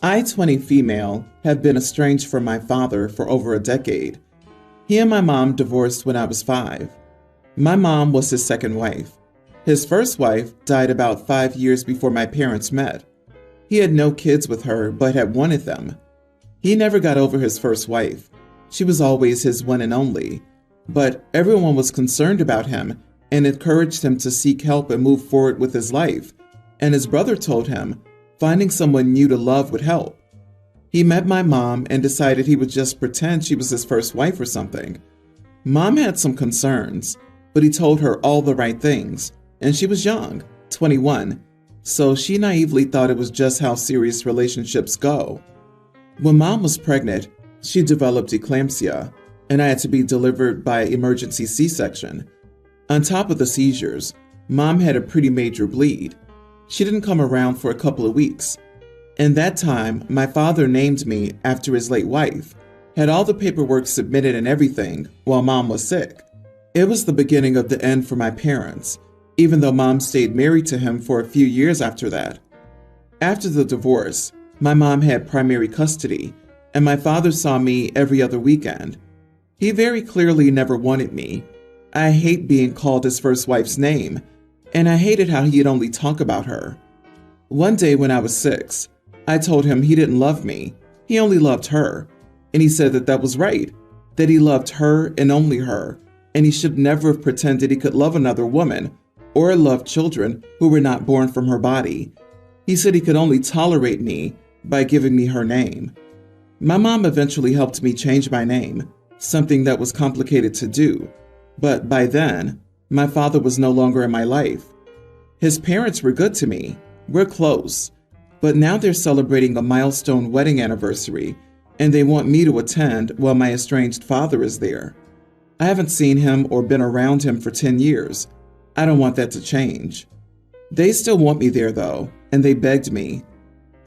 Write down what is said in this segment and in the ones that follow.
I, 20 female, have been estranged from my father for over a decade. He and my mom divorced when I was 5. My mom was his second wife. His first wife died about 5 years before my parents met. He had no kids with her, but had wanted them. He never got over his first wife. She was always his one and only. But everyone was concerned about him and encouraged him to seek help and move forward with his life. And his brother told him finding someone new to love would help. He met my mom and decided he would just pretend she was his first wife or something. Mom had some concerns, but he told her all the right things, and she was young, 21, so she naively thought it was just how serious relationships go. When Mom was pregnant, she developed eclampsia, and I had to be delivered by emergency C-section. On top of the seizures, Mom had a pretty major bleed. She didn't come around for a couple of weeks. In that time, my father named me after his late wife, had all the paperwork submitted and everything while Mom was sick. It was the beginning of the end for my parents, even though Mom stayed married to him for a few years after that. After the divorce, my mom had primary custody, and my father saw me every other weekend. He very clearly never wanted me. I hate being called his first wife's name, and I hated how he'd only talk about her. One day when I was 6, I told him he didn't love me, he only loved her, and he said that that was right, that he loved her and only her, and he should never have pretended he could love another woman or love children who were not born from her body. He said he could only tolerate me by giving me her name. My mom eventually helped me change my name, something that was complicated to do, but by then, my father was no longer in my life. His parents were good to me. We're close. But now they're celebrating a milestone wedding anniversary, and they want me to attend while my estranged father is there. I haven't seen him or been around him for 10 years. I don't want that to change. They still want me there though, and they begged me.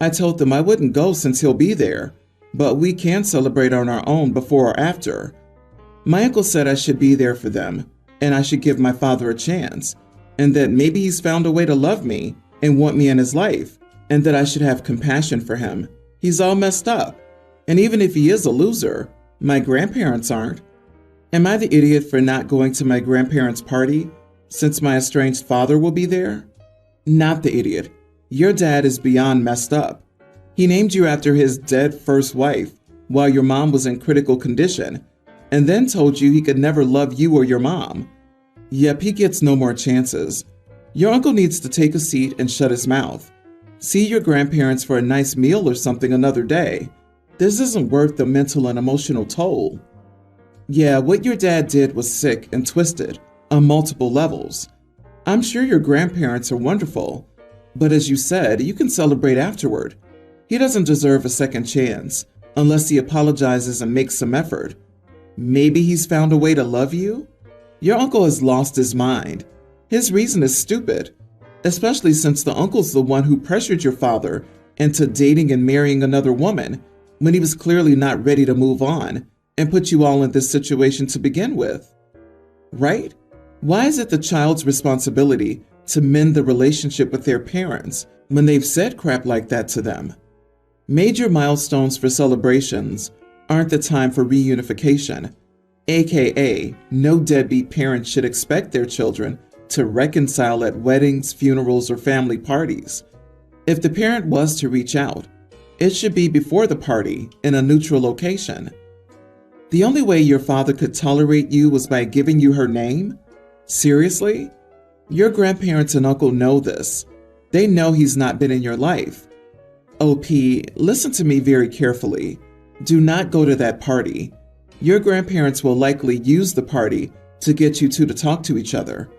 I told them I wouldn't go since he'll be there, but we can celebrate on our own before or after. My uncle said I should be there for them, and I should give my father a chance, and that maybe he's found a way to love me and want me in his life, and that I should have compassion for him. He's all messed up, and even if he is a loser, my grandparents aren't. Am I the idiot for not going to my grandparents' party, since my estranged father will be there? Not the idiot. Your dad is beyond messed up. He named you after his dead first wife while your mom was in critical condition, and then told you he could never love you or your mom. Yep, he gets no more chances. Your uncle needs to take a seat and shut his mouth. See your grandparents for a nice meal or something another day. This isn't worth the mental and emotional toll. Yeah, what your dad did was sick and twisted on multiple levels. I'm sure your grandparents are wonderful, but as you said, you can celebrate afterward. He doesn't deserve a second chance unless he apologizes and makes some effort. Maybe he's found a way to love you? Your uncle has lost his mind. His reason is stupid, especially since the uncle's the one who pressured your father into dating and marrying another woman when he was clearly not ready to move on and put you all in this situation to begin with. Right? Why is it the child's responsibility to mend the relationship with their parents when they've said crap like that to them? Major milestones for celebrations aren't the time for reunification, aka no deadbeat parents should expect their children to reconcile at weddings, funerals, or family parties. If the parent was to reach out, it should be before the party in a neutral location. The only way your father could tolerate you was by giving you her name? Seriously? Your grandparents and uncle know this. They know he's not been in your life. OP, listen to me very carefully. Do not go to that party. Your grandparents will likely use the party to get you two to talk to each other.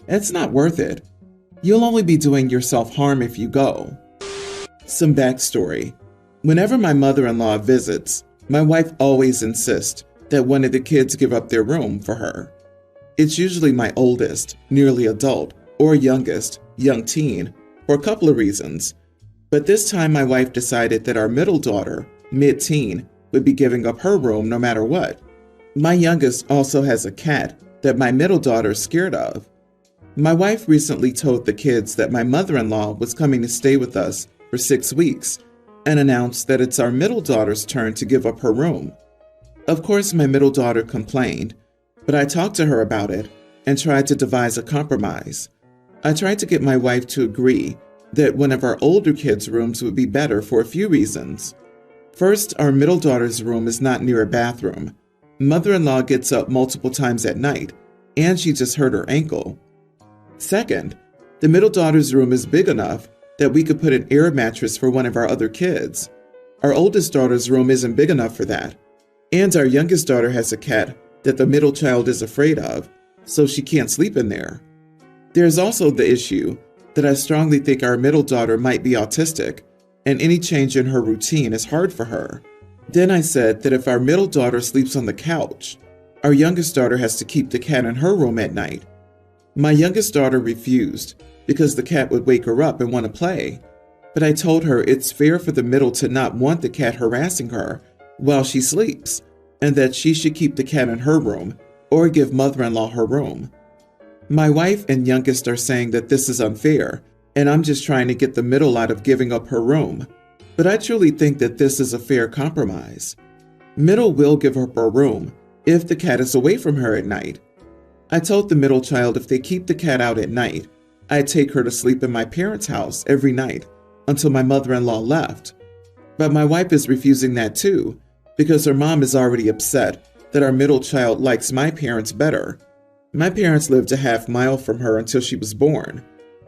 It's not worth it. You'll only be doing yourself harm if you go. Some backstory. Whenever my mother-in-law visits, my wife always insists that one of the kids give up their room for her. It's usually my oldest, nearly adult, or youngest, young teen, for a couple of reasons. But this time my wife decided that our middle daughter, mid-teen, would be giving up her room no matter what. My youngest also has a cat that my middle daughter is scared of. My wife recently told the kids that my mother-in-law was coming to stay with us for 6 weeks, and announced that it's our middle daughter's turn to give up her room. Of course, my middle daughter complained, but I talked to her about it and tried to devise a compromise. I tried to get my wife to agree that one of our older kids' rooms would be better for a few reasons. First, our middle daughter's room is not near a bathroom. Mother-in-law gets up multiple times at night, and she just hurt her ankle. Second, the middle daughter's room is big enough that we could put an air mattress for one of our other kids. Our oldest daughter's room isn't big enough for that, and our youngest daughter has a cat that the middle child is afraid of, so she can't sleep in there. There's also the issue that I strongly think our middle daughter might be autistic, and any change in her routine is hard for her. Then I said that if our middle daughter sleeps on the couch, our youngest daughter has to keep the cat in her room at night. My youngest daughter refused because the cat would wake her up and want to play, but I told her it's fair for the middle to not want the cat harassing her while she sleeps, and that she should keep the cat in her room or give mother-in-law her room. My wife and youngest are saying that this is unfair, and I'm just trying to get the middle out of giving up her room. But I truly think that this is a fair compromise. Middle will give up her room if the cat is away from her at night. I told the middle child if they keep the cat out at night, I'd take her to sleep in my parents' house every night until my mother-in-law left. But my wife is refusing that too, because her mom is already upset that our middle child likes my parents better. My parents lived a half-mile from her until she was born.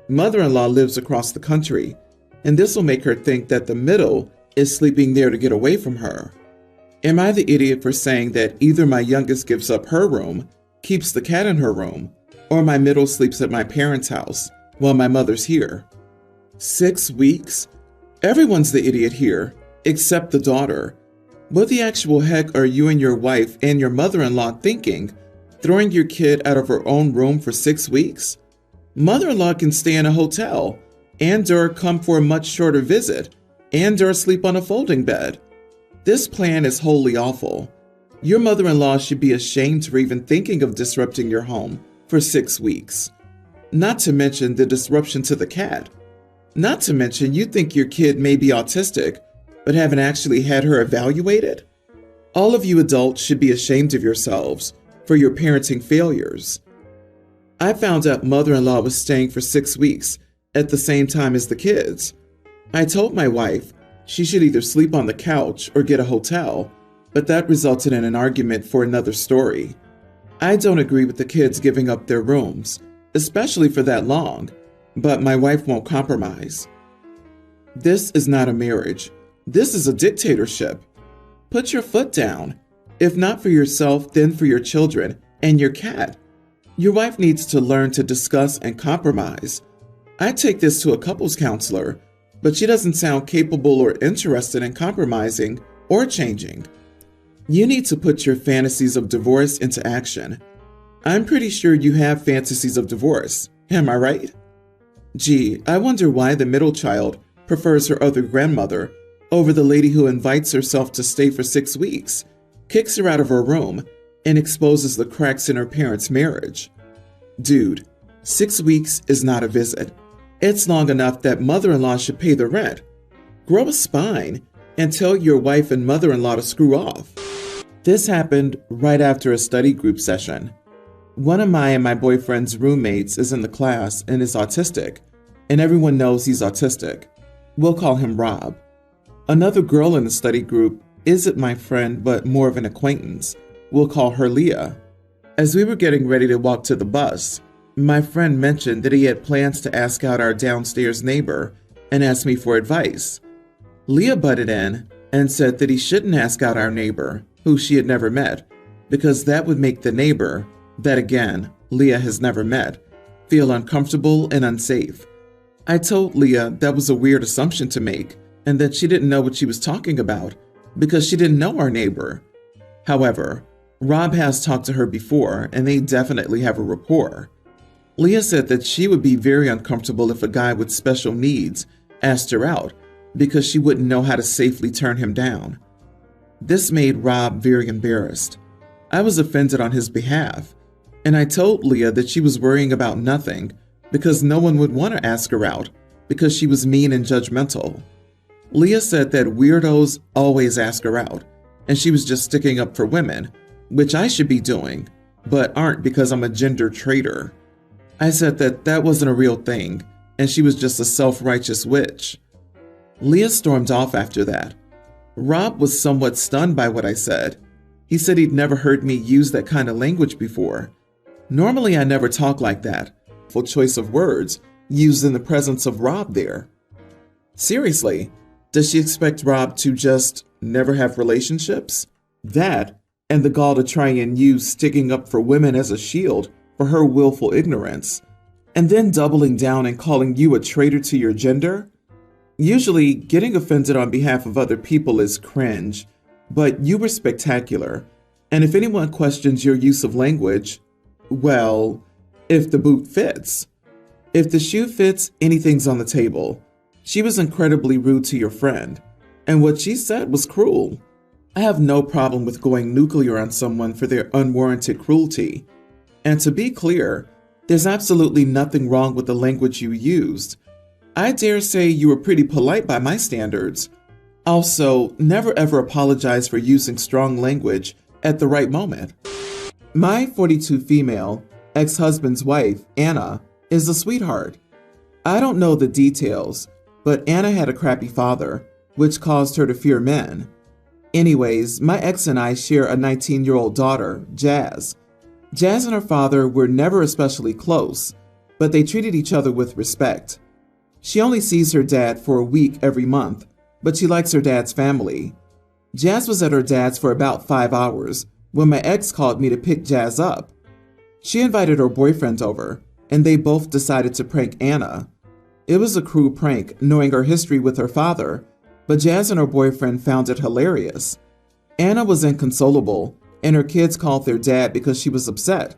Mother-in-law lives across the country, and this will make her think that the middle is sleeping there to get away from her. Am I the idiot for saying that either my youngest gives up her room, keeps the cat in her room, or my middle sleeps at my parents' house while my mother's here? 6 weeks? Everyone's the idiot here, except the daughter. What the actual heck are you and your wife and your mother-in-law thinking, throwing your kid out of her own room for 6 weeks? Mother-in-law can stay in a hotel, and/or come for a much shorter visit, and/or sleep on a folding bed. This plan is wholly awful. Your mother-in-law should be ashamed for even thinking of disrupting your home for 6 weeks. Not to mention the disruption to the cat. Not to mention you think your kid may be autistic, but haven't actually had her evaluated? All of you adults should be ashamed of yourselves for your parenting failures. I found out mother-in-law was staying for 6 weeks at the same time as the kids. I told my wife she should either sleep on the couch or get a hotel, but that resulted in an argument for another story. I don't agree with the kids giving up their rooms, especially for that long, but my wife won't compromise. This is not a marriage. This is a dictatorship. Put your foot down. If not for yourself, then for your children and your cat. Your wife needs to learn to discuss and compromise. I take this to a couples counselor, but she doesn't sound capable or interested in compromising or changing. You need to put your fantasies of divorce into action. I'm pretty sure you have fantasies of divorce, am I right? Gee, I wonder why the middle child prefers her other grandmother over the lady who invites herself to stay for 6 weeks, kicks her out of her room, and exposes the cracks in her parents' marriage. Dude, 6 weeks is not a visit. It's long enough that mother-in-law should pay the rent. Grow a spine and tell your wife and mother-in-law to screw off. This happened right after a study group session. One of my and my boyfriend's roommates is in the class and is autistic, and everyone knows he's autistic. We'll call him Rob. Another girl in the study group isn't my friend but more of an acquaintance. We'll call her Leah. As we were getting ready to walk to the bus, my friend mentioned that he had plans to ask out our downstairs neighbor and asked me for advice. Leah butted in and said that he shouldn't ask out our neighbor, who she had never met, because that would make the neighbor, that again, Leah has never met, feel uncomfortable and unsafe. I told Leah that was a weird assumption to make and that she didn't know what she was talking about because she didn't know our neighbor. However, Rob has talked to her before and they definitely have a rapport. Leah said that she would be very uncomfortable if a guy with special needs asked her out because she wouldn't know how to safely turn him down. This made Rob very embarrassed. I was offended on his behalf, and I told Leah that she was worrying about nothing because no one would want to ask her out because she was mean and judgmental. Leah said that weirdos always ask her out, and she was just sticking up for women, which I should be doing, but aren't because I'm a gender traitor. I said that that wasn't a real thing, and she was just a self-righteous witch. Leah stormed off after that. Rob was somewhat stunned by what I said. He said he'd never heard me use that kind of language before. Normally, I never talk like that. Full choice of words used in the presence of Rob there. Seriously, does she expect Rob to just never have relationships? That, and the gall to try and use sticking up for women as a shield for her willful ignorance, and then doubling down and calling you a traitor to your gender? Usually, getting offended on behalf of other people is cringe, but you were spectacular, and if anyone questions your use of language, well, if the boot fits. If the shoe fits, anything's on the table. She was incredibly rude to your friend, and what she said was cruel. I have no problem with going nuclear on someone for their unwarranted cruelty. And to be clear, there's absolutely nothing wrong with the language you used. I dare say you were pretty polite by my standards. Also, never ever apologize for using strong language at the right moment. My 42 female ex-husband's wife, Anna, is a sweetheart. I don't know the details, but Anna had a crappy father, which caused her to fear men. Anyways, my ex and I share a 19-year-old daughter, Jazz. Jazz and her father were never especially close, but they treated each other with respect. She only sees her dad for a week every month, but she likes her dad's family. Jazz was at her dad's for about 5 hours when my ex called me to pick Jazz up. She invited her boyfriend over, and they both decided to prank Anna. It was a cruel prank, knowing her history with her father, but Jazz and her boyfriend found it hilarious. Anna was inconsolable, and her kids called their dad because she was upset.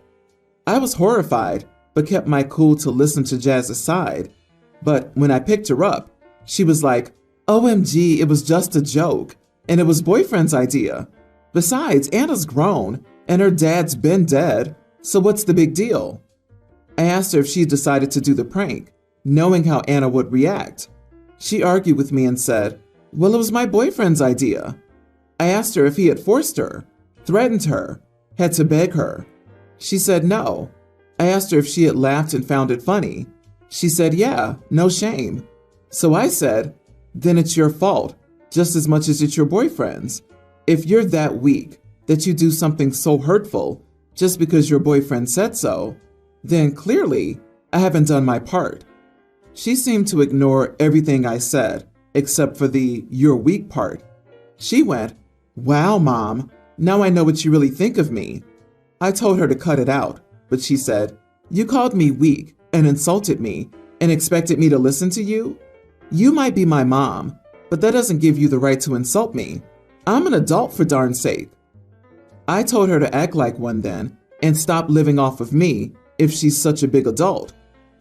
I was horrified, but kept my cool to listen to Jazz's side. But when I picked her up, she was like, OMG, it was just a joke, and it was boyfriend's idea. Besides, Anna's grown, and her dad's been dead, so what's the big deal? I asked her if she decided to do the prank, knowing how Anna would react. She argued with me and said, well, it was my boyfriend's idea. I asked her if he had forced her, threatened her, had to beg her. She said no. I asked her if she had laughed and found it funny. She said, yeah, no shame. So I said, then it's your fault, just as much as it's your boyfriend's. If you're that weak that you do something so hurtful just because your boyfriend said so, then clearly I haven't done my part. She seemed to ignore everything I said, except for the you're weak part. She went, wow, Mom, now I know what you really think of me. I told her to cut it out, but she said, you called me weak and insulted me and expected me to listen to you? You might be my mom, but that doesn't give you the right to insult me. I'm an adult for darn sake. I told her to act like one then and stop living off of me if she's such a big adult.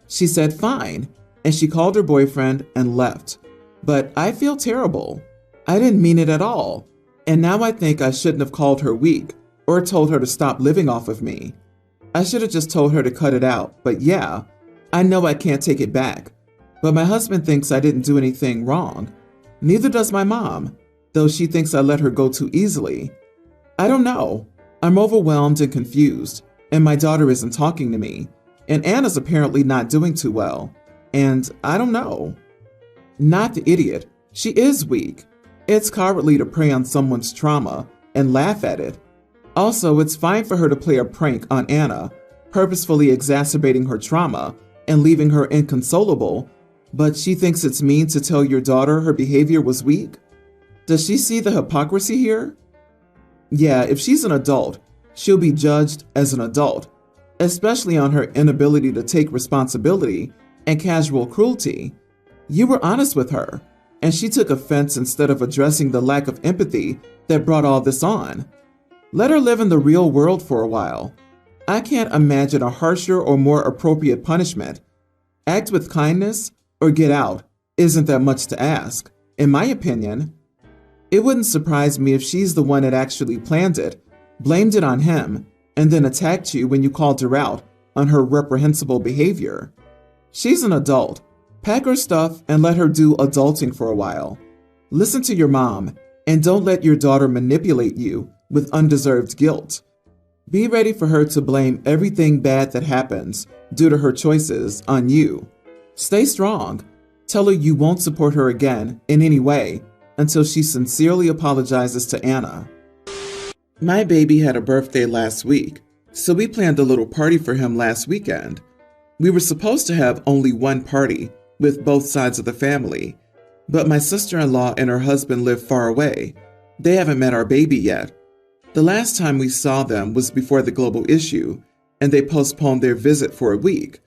She said fine, and she called her boyfriend and left. But I feel terrible. I didn't mean it at all, and now I think I shouldn't have called her weak or told her to stop living off of me. I should have just told her to cut it out, but yeah, I know I can't take it back. But my husband thinks I didn't do anything wrong. Neither does my mom, though she thinks I let her go too easily. I don't know. I'm overwhelmed and confused, and my daughter isn't talking to me, and Anna's apparently not doing too well, and I don't know. Not the idiot. She is weak. It's cowardly to prey on someone's trauma and laugh at it. Also, it's fine for her to play a prank on Anna, purposefully exacerbating her trauma and leaving her inconsolable, but she thinks it's mean to tell your daughter her behavior was weak? Does she see the hypocrisy here? Yeah, if she's an adult, she'll be judged as an adult, especially on her inability to take responsibility and casual cruelty. You were honest with her, and she took offense instead of addressing the lack of empathy that brought all this on. Let her live in the real world for a while. I can't imagine a harsher or more appropriate punishment. Act with kindness or get out isn't that much to ask, in my opinion. It wouldn't surprise me if she's the one that actually planned it, blamed it on him, and then attacked you when you called her out on her reprehensible behavior. She's an adult. Pack her stuff and let her do adulting for a while. Listen to your mom and don't let your daughter manipulate you with undeserved guilt. Be ready for her to blame everything bad that happens due to her choices on you. Stay strong. Tell her you won't support her again in any way until she sincerely apologizes to Anna. My baby had a birthday last week, so we planned a little party for him last weekend. We were supposed to have only one party with both sides of the family, but my sister-in-law and her husband live far away. They haven't met our baby yet. The last time we saw them was before the global issue, and they postponed their visit for a week.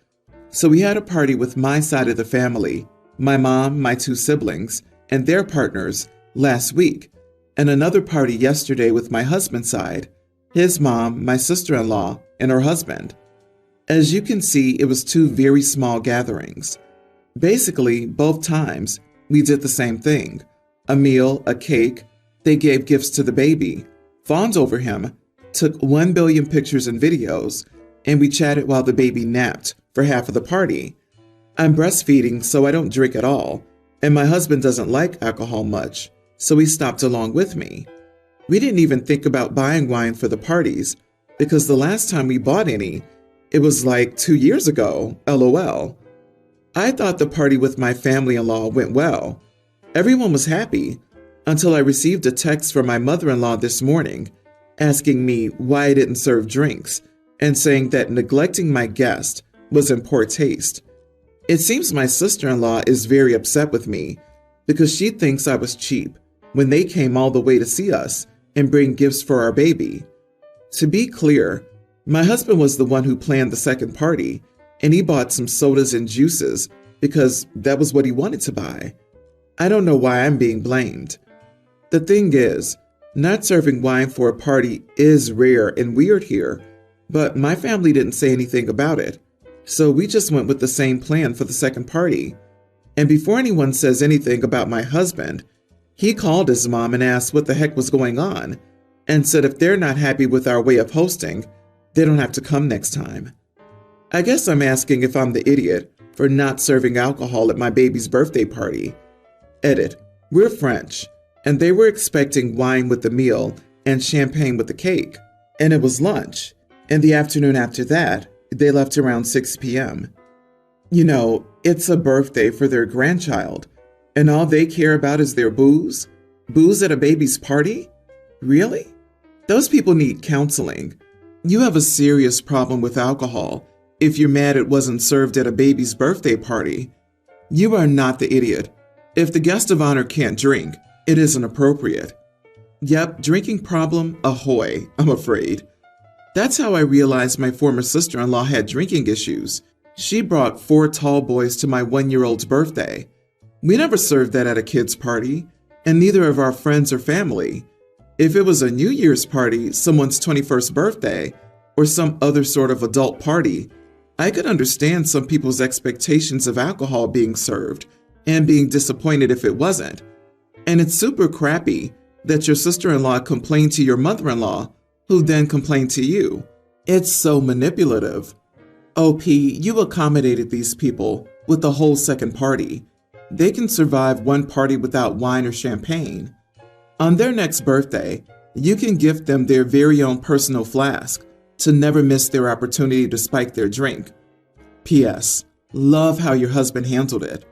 So we had a party with my side of the family, my mom, my two siblings, and their partners last week, and another party yesterday with my husband's side, his mom, my sister-in-law, and her husband. As you can see, it was two very small gatherings. Basically, both times, we did the same thing. A meal, a cake, they gave gifts to the baby, fawned over him, took 1 billion pictures and videos, and we chatted while the baby napped for half of the party. I'm breastfeeding, so I don't drink at all, and my husband doesn't like alcohol much, so he stopped along with me. We didn't even think about buying wine for the parties, because the last time we bought any, it was like 2 years ago, LOL. I thought the party with my family-in-law went well. Everyone was happy, until I received a text from my mother-in-law this morning, asking me why I didn't serve drinks, and saying that neglecting my guest was in poor taste. It seems my sister-in-law is very upset with me, because she thinks I was cheap when they came all the way to see us and bring gifts for our baby. To be clear, my husband was the one who planned the second party, and he bought some sodas and juices because that was what he wanted to buy. I don't know why I'm being blamed. The thing is, not serving wine for a party is rare and weird here, but my family didn't say anything about it, so we just went with the same plan for the second party. And before anyone says anything about my husband, he called his mom and asked what the heck was going on, and said if they're not happy with our way of hosting, they don't have to come next time. I guess I'm asking if I'm the idiot for not serving alcohol at my baby's birthday party. Edit. We're French, and they were expecting wine with the meal and champagne with the cake. And it was lunch. And the afternoon after that, they left around 6 p.m. You know, it's a birthday for their grandchild, and all they care about is their booze? Booze at a baby's party? Really? Those people need counseling. You have a serious problem with alcohol if you're mad it wasn't served at a baby's birthday party. You are not the idiot. If the guest of honor can't drink, it isn't appropriate. Yep, drinking problem, ahoy, I'm afraid. That's how I realized my former sister-in-law had drinking issues. She brought 4 tall boys to my 1-year-old's birthday. We never served that at a kid's party, and neither of our friends or family. If it was a New Year's party, someone's 21st birthday, or some other sort of adult party, I could understand some people's expectations of alcohol being served and being disappointed if it wasn't. And it's super crappy that your sister-in-law complained to your mother-in-law, who then complained to you. It's so manipulative. OP, you accommodated these people with the whole second party. They can survive one party without wine or champagne. On their next birthday, you can gift them their very own personal flask to never miss their opportunity to spike their drink. P.S. Love how your husband handled it.